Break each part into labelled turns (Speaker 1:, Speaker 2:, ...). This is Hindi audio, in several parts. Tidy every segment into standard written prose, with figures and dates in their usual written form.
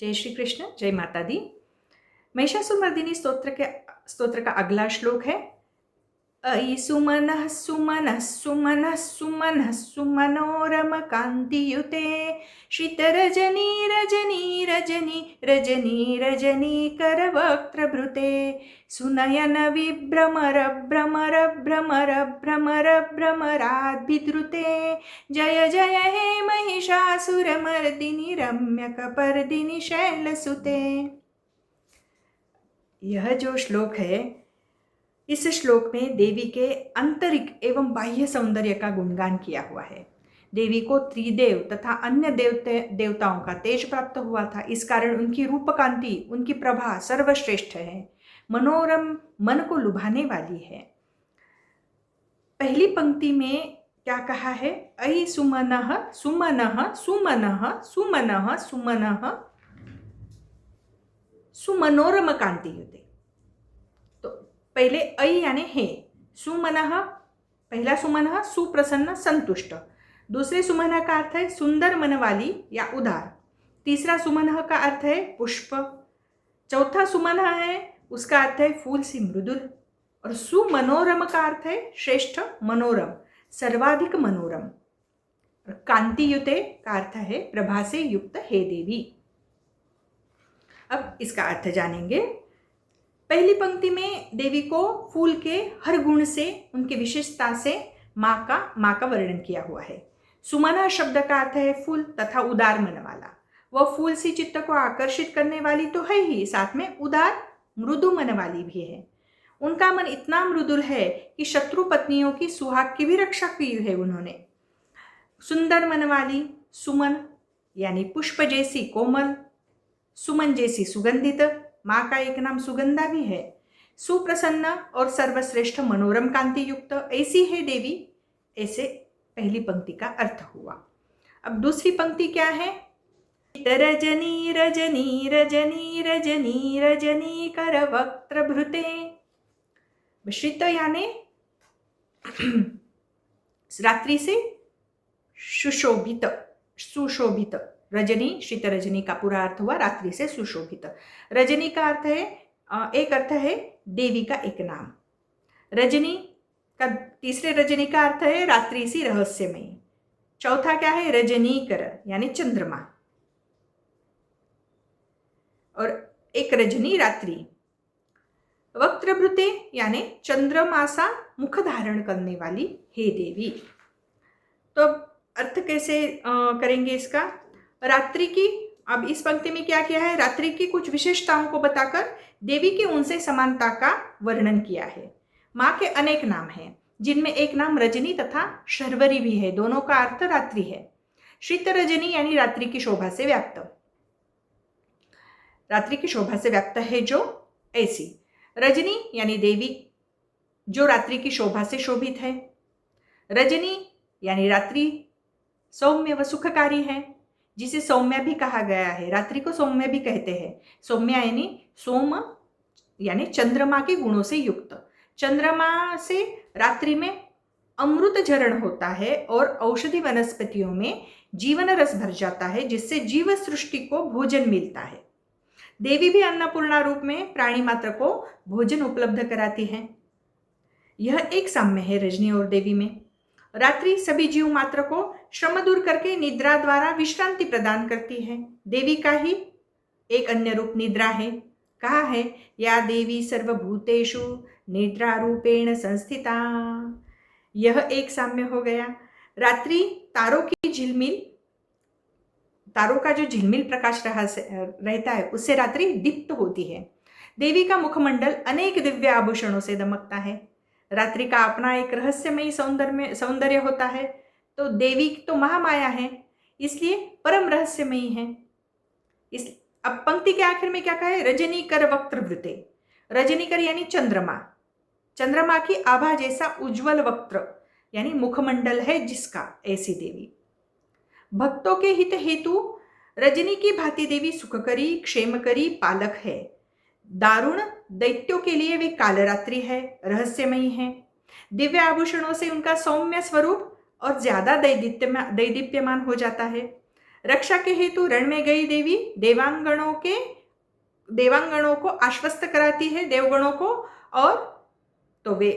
Speaker 1: जय श्री कृष्ण, जय माता दी। महिषासुरमर्दिनी स्तोत्र का अगला श्लोक है अयि सुमनः सुमनः सुमनः सुमनः सुमनोरम कांतियुते श्रितरजनी रजनी रजनी रजनी रजनी करवक्त्रभृते सुनयन विभ्रमर भ्रमर भ्रमर भ्रमर भ्रमराद्भिद्रुते जय जय हे महिषासुरमर्दिनी रम्यकपर्दिनी शैलसुते। यह जो श्लोक है, इस श्लोक में देवी के आंतरिक एवं बाह्य सौंदर्य का गुणगान किया हुआ है। देवी को त्रिदेव तथा अन्य देवताओं का तेज प्राप्त हुआ था, इस कारण उनकी रूपकांति, उनकी प्रभा सर्वश्रेष्ठ है, मनोरम, मन को लुभाने वाली है। पहली पंक्ति में क्या कहा है? अयि सुमनः सुमनः सुमनः सुमनः सुमनः सुमनोरम कांतियुते। तो पहले अयि यानी हे, सुमनः, पहला सुमनः सुप्रसन्न संतुष्ट, दूसरे सुमनः का अर्थ है सुंदर मन वाली या उदार, तीसरा सुमनः का अर्थ है पुष्प, चौथा सुमनः है उसका अर्थ है फूल सी मृदुल, और सुमनोरम का अर्थ है श्रेष्ठ, मनोरम, सर्वाधिक मनोरम। और कांतियुते का अर्थ है प्रभा से युक्त हे देवी। अब इसका अर्थ जानेंगे। पहली पंक्ति में देवी को फूल के हर गुण से, उनकी विशेषता से माँ का वर्णन किया हुआ है। सुमना शब्द का अर्थ है फूल तथा उदार मन वाला। वह फूल सी चित्त को आकर्षित करने वाली तो है ही, साथ में उदार मृदु मन वाली भी है। उनका मन इतना मृदुल है कि शत्रु पत्नियों की सुहाग की भी रक्षा की है उन्होंने। सुंदर मन वाली, सुमन यानी पुष्प जैसी कोमल, सुमन जैसी सुगंधित, माँ का एक नाम सुगंधा भी है। सुप्रसन्न और सर्वश्रेष्ठ मनोरम कांति युक्त ऐसी है देवी, ऐसे पहली पंक्ति का अर्थ हुआ। अब दूसरी पंक्ति क्या है? रजनी रजनी रजनी रजनी रजनी करवक्त्रभृते। श्रित यानी रात्रि से सुशोभित, सुशोभित, रजनी, श्रित रजनी का पूरा अर्थ हुआ रात्रि से सुशोभित। रजनी का अर्थ है, एक अर्थ है देवी का एक नाम। रजनी का तीसरे रजनी का अर्थ है रात्रि सी रहस्यमयी। चौथा क्या है? रजनीकर यानी चंद्रमा, और एक रजनी रात्रि। वक्त्रभृते यानी चंद्रमा सा मुख धारण करने वाली हे देवी। तो अर्थ कैसे करेंगे इसका? रात्रि की, अब इस पंक्ति में क्या किया है? रात्रि की कुछ विशेषताओं को बताकर देवी की उनसे समानता का वर्णन किया है। माँ के अनेक नाम हैं, जिनमें एक नाम रजनी तथा शर्वरी भी है, दोनों का अर्थ रात्रि है। श्रित रजनी यानी रात्रि की शोभा से व्याप्त, रात्रि की शोभा से व्याप्त है जो ऐसी। रजनी यानी देवी जो रात्रि की शोभा से शोभित है। रजनी यानी रात्रि सौम्य व सुखकारी है, जिसे सौम्य भी कहा गया है। रात्रि को सौम्य भी कहते हैं। सौम्य यानी सोम यानी चंद्रमा के गुणों से युक्त। चंद्रमा से रात्रि में अमृत झरण होता है और औषधि वनस्पतियों में जीवन रस भर जाता है, जिससे जीव सृष्टि को भोजन मिलता है। देवी भी अन्नपूर्णा रूप में प्राणी मात्र को भोजन उपलब्ध कराती है। यह एक साम्य है रजनी और देवी में। रात्रि सभी जीव मात्र को श्रम दूर करके निद्रा द्वारा विश्रांति प्रदान करती है। देवी का ही एक अन्य रूप निद्रा है। कहा है, या देवी सर्वभूतेषु निद्रा रूपेण संस्थिता। यह एक साम्य हो गया। रात्रि तारों की झिलमिल, तारों का जो झिलमिल प्रकाश रहता है, उससे रात्रि दीप्त होती है। देवी का मुखमंडल अनेक दिव्य आभूषणों से दमकता है। रात्रि का अपना एक रहस्यमयी सौंदर्य होता है। तो देवी तो महामाया है, इसलिए परम रहस्यमयी है। अब पंक्ति के आखिर में क्या कहा है? रजनीकर वक्त्रभृते। रजनीकर यानी चंद्रमा, चंद्रमा की आभा जैसा उज्जवल वक्त्र यानी मुखमंडल है जिसका, ऐसी देवी। भक्तों के हित हेतु रजनी की भांति देवी सुखकरी, क्षेमकरी, पालक है। दारुण दैत्यों के लिए वे कालरात्रि है, रहस्यमयी है। दिव्य आभूषणों से उनका सौम्य स्वरूप और ज्यादा दैदीप्यमान हो जाता है। रक्षा के हेतु रण में गई देवी देवांगणों को आश्वस्त कराती है, देवगणों को, और तो वे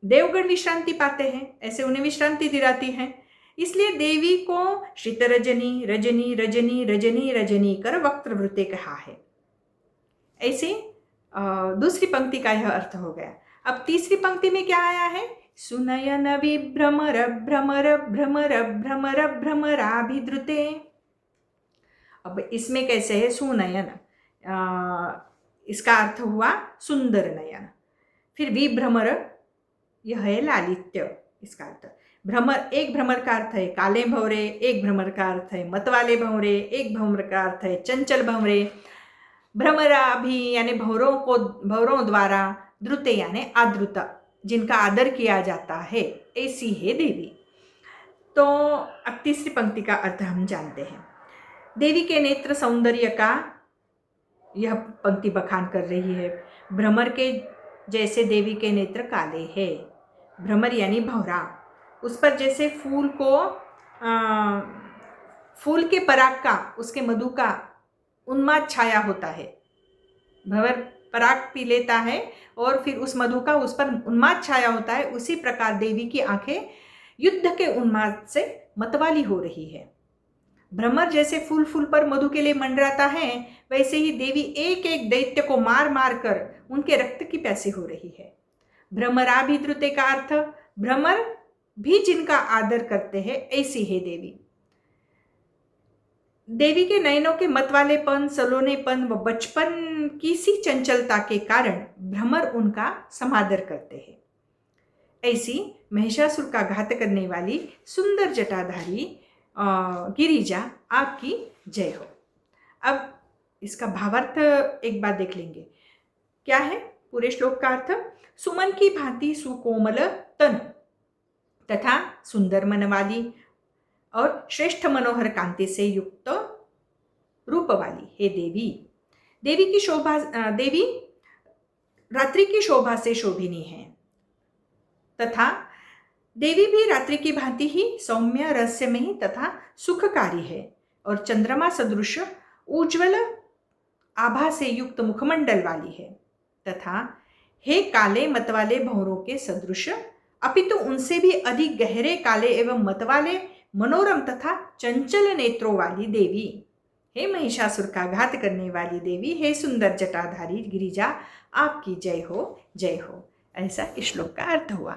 Speaker 1: देवगण विश्रांति पाते हैं, ऐसे उन्हें विश्रांति दिलाती हैं। इसलिए देवी को श्रित रजनी रजनी रजनी रजनी रजनी कर वक्त्रवृत्ते कहा है। ऐसे दूसरी पंक्ति का यह अर्थ हो गया। अब तीसरी पंक्ति में क्या आया है? सुनयन विभ्रमर भ्रमर भ्रमर भ्रमर भ्रमराभिद्रुते। अब इसमें कैसे है? सुनयन, इसका अर्थ हुआ सुंदर नयन। फिर विभ्रमर, यह है लालित्य, इसका अर्थ। भ्रमर, एक भ्रमर का अर्थ है काले भंवरे, एक भ्रमर का अर्थ है मतवाले भंवरे, एक भ्रमर का अर्थ है चंचल भंवरे। भ्रमराभि यानी भंवरों द्वारा, द्रुते यानी आद्रुत, जिनका आदर किया जाता है, ऐसी है देवी। तो अब तीसरी पंक्ति का अर्थ हम जानते हैं। देवी के नेत्र सौंदर्य का यह पंक्ति बखान कर रही है। भ्रमर के जैसे देवी के नेत्र काले हैं। भ्रमर यानी भंवरा, उस पर जैसे फूल के पराग का, उसके मधु का उन्माद छाया होता है। भंवर पराग पी लेता है और फिर उस मधु का उस पर उन्माद छाया होता है। उसी प्रकार देवी की आंखें युद्ध के उन्माद से मतवाली हो रही है। भ्रमर जैसे फूल फूल पर मधु के लिए मंडराता है, वैसे ही देवी एक एक दैत्य को मार मार कर उनके रक्त की प्यासी हो रही है। भ्रमराभिद्रुते का अर्थ भ्रमर भी जिनका आदर करते हैं, ऐसी है देवी। देवी के नयनों के मतवालेपन, सलोनेपन व बचपन की सी चंचलता के कारण भ्रमर उनका समादर करते हैं। ऐसी महिषासुर का घात करने वाली सुंदर जटाधारी गिरिजा, आपकी जय हो। अब इसका भावार्थ एक बार देख लेंगे। क्या है पूरे श्लोक का अर्थ? सुमन की भांति सुकोमल तन तथा सुंदर मन वाली और श्रेष्ठ मनोहर कांति से युक्त रूप वाली हे देवी। देवी रात्रि की शोभा से शोभिनी है तथा देवी भी रात्रि की भांति ही सौम्य, रहस्यमयी तथा सुखकारी है और चंद्रमा सदृश उज्ज्वल आभा से युक्त मुखमंडल वाली है तथा हे काले मतवाले भंवरों के सदृश, अपितु उनसे भी अधिक गहरे काले एवं मतवाले मनोरम तथा चंचल नेत्रों वाली देवी। हे महिषासुर का घात करने वाली देवी, हे सुंदर जटाधारी गिरिजा, आपकी जय हो, जय हो। ऐसा इस श्लोक का अर्थ हुआ।